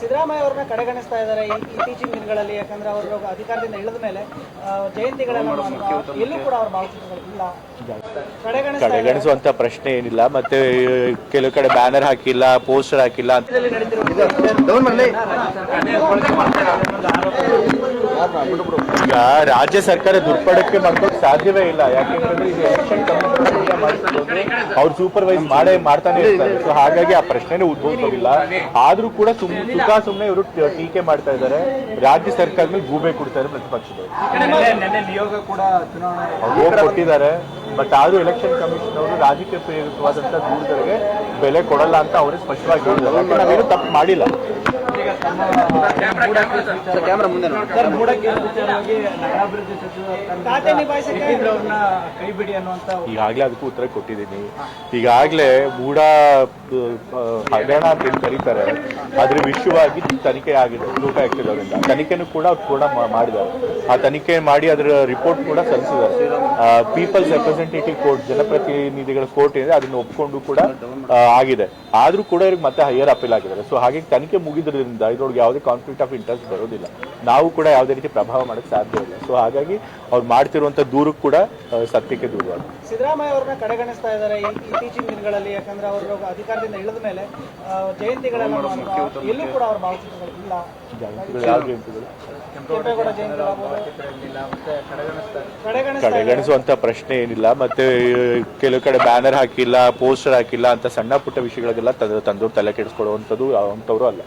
ಸಿದ್ದರಾಮಯ್ಯ ಅವರನ್ನ ಕಡೆಗಣಿಸ್ತಾ ಇದ್ದಾರೆ ಇತ್ತೀಚಿನ ದಿನಗಳಲ್ಲಿ. ಯಾಕಂದ್ರೆ ಅವರು ಅಧಿಕಾರದಿಂದ ಇಳಿದ ಮೇಲೆ ಜಯಂತಿಗಳೆಲ್ಲ ಎಲ್ಲೂ ಕೂಡ ಅವ್ರ ಭಾವಚಿತ್ರಗಳು ಇಲ್ಲ. ಕಡೆಗಣಿಸುವಂತ ಪ್ರಶ್ನೆ ಏನಿಲ್ಲ. ಮತ್ತೆ ಕೆಲವು ಕಡೆ ಬ್ಯಾನರ್ ಹಾಕಿಲ್ಲ, ಪೋಸ್ಟರ್ ಹಾಕಿಲ್ಲ ಅಂತ ಈಗ ರಾಜ್ಯ ಸರ್ಕಾರ ದುರ್ಬಳಕೆ ಮಾಡ್ಕೊಂಡು ಸಾಧ್ಯವೇ ಇಲ್ಲ. ಯಾಕೆಂತಂದ್ರೆ ಇದು ಎಲೆಕ್ಷನ್ ಕಮಿಷನ್ ಅವ್ರು ಸೂಪರ್ವೈಸ್ ಮಾಡ್ತಾನೆ ಇರ್ತಾರೆ. ಸೊ ಹಾಗಾಗಿ ಆ ಪ್ರಶ್ನೆನೇ ಉದ್ಭವಿಸೋದಿಲ್ಲ. ಆದ್ರೂ ಕೂಡ ಸುಮ್ಮನೆ ಇವರು ಟೀಕೆ ಮಾಡ್ತಾ ಇದ್ದಾರೆ. ರಾಜ್ಯ ಸರ್ಕಾರದ ಮೇಲೆ ಗೂಬೆ ಕೊಡ್ತಾರೆ ಪ್ರತಿಪಕ್ಷದವರು. ಹೋಗಿ ಕೊಟ್ಟಿದ್ದಾರೆ. ಬಟ್ ಆದ್ರೂ ಎಲೆಕ್ಷನ್ ಕಮಿಷನ್ ಅವರು ರಾಜಕೀಯ ಪ್ರೇರಿತವಾದಂತ ದೂರುಗಳಿಗೆ ಬೆಲೆ ಕೊಡಲ್ಲ ಅಂತ ಅವರೇ ಸ್ಪಷ್ಟವಾಗಿ ಹೇಳಿದ್ದಾರೆ. ಯಾಕಂದ್ರೆ ನಾವೇನು ತಪ್ಪು ಮಾಡಿಲ್ಲ. ಈಗಾಗಲೇ ಅದಕ್ಕೂ ಉತ್ತರ ಕೊಟ್ಟಿದ್ದೀನಿ. ಈಗಾಗಲೇ ಮೂಡ ಹಗರಣ ಅಂತ ಏನ್ ಕರೀತಾರೆ ಅದ್ರ ವಿಷಯವಾಗಿ ತನಿಖೆ ಆಗಿದೆ. ಲೋಕಾಯುಕ್ತ ಅವರಿಂದ ತನಿಖೆನೂ ಕೂಡ ಅವ್ರು ಪೂರ್ಣ ಮಾಡಿದ್ದಾರೆ. ಆ ತನಿಖೆ ಮಾಡಿ ಅದರ ರಿಪೋರ್ಟ್ ಕೂಡ ಸಲ್ಲಿಸಿದ್ದಾರೆ. ಪೀಪಲ್ಸ್ ರೆಪ್ರೆಸೆಂಟೇಟಿವ್ ಕೋರ್ಟ್, ಜನಪ್ರತಿನಿಧಿಗಳ ಕೋರ್ಟ್ ಏನಿದೆ ಅದನ್ನು ಒಪ್ಕೊಂಡು ಕೂಡ ಆಗಿದೆ. ಆದ್ರೂ ಕೂಡ ಇವ್ರಿಗೆ ಮತ್ತೆ ಹೈಯರ್ ಅಪೀಲ್ ಆಗಿದ್ದಾರೆ. ಸೊ ಹಾಗೆ ತನಿಖೆ ಮುಗಿದ್ರಿಂದ ಇದ್ರೊಳಗೆ ಯಾವುದೇ ಕಾನ್ಫ್ಲಿಕ್ಟ್ ಆಫ್ ಇಂಟ್ರೆಸ್ಟ್ ಬರೋದಿಲ್ಲ. ನಾವು ಕೂಡ ಯಾವುದೇ ರೀತಿ ಪ್ರಭಾವ ಮಾಡಕ್ಕೆ ಸಾಧ್ಯ ಇಲ್ಲ. ಸೊ ಹಾಗಾಗಿ ಅವ್ರು ಮಾಡ್ತಿರುವಂತ ದೂರು ಕೂಡ ಸತ್ಯಕ್ಕೆ ದೂರ. ಸಿದ್ದರಾಮಯ್ಯ ಅವರನ್ನ ಕಡೆಗಣಿಸ್ತಾ ಇದ್ದಾರೆ ಇತ್ತೀಚಿನ ದಿನಗಳಲ್ಲಿ. ಯಾಕಂದ್ರೆ ಅವರು ಅಧಿಕಾರದಿಂದ ಇಳಿದ ಮೇಲೆ ಜಯಂತಿಗಳೆಲ್ಲ ಎಲ್ಲೂ ಕೂಡ ಅವ್ರ ಭಾವಚಿತ್ರಗಳು ಇಲ್ಲ. ಯಾವ ಜಯಂತಿಗಳು? ಕಡೆಗಣಿಸುವಂತ ಪ್ರಶ್ನೆ ಏನಿಲ್ಲ. ಮತ್ತೆ ಕೆಲವು ಕಡೆ ಬ್ಯಾನರ್ ಹಾಕಿಲ್ಲ, ಪೋಸ್ಟರ್ ಹಾಕಿಲ್ಲ ಅಂತ ಸಣ್ಣ ಪುಟ್ಟ ವಿಷಯಗಳಿಗೆಲ್ಲ ತಂದವರು ತಲೆ ಕೆಡಿಸ್ಕೊಳ್ಳುವಂಥದ್ದು ಅಂತವ್ರು ಅಲ್ಲ.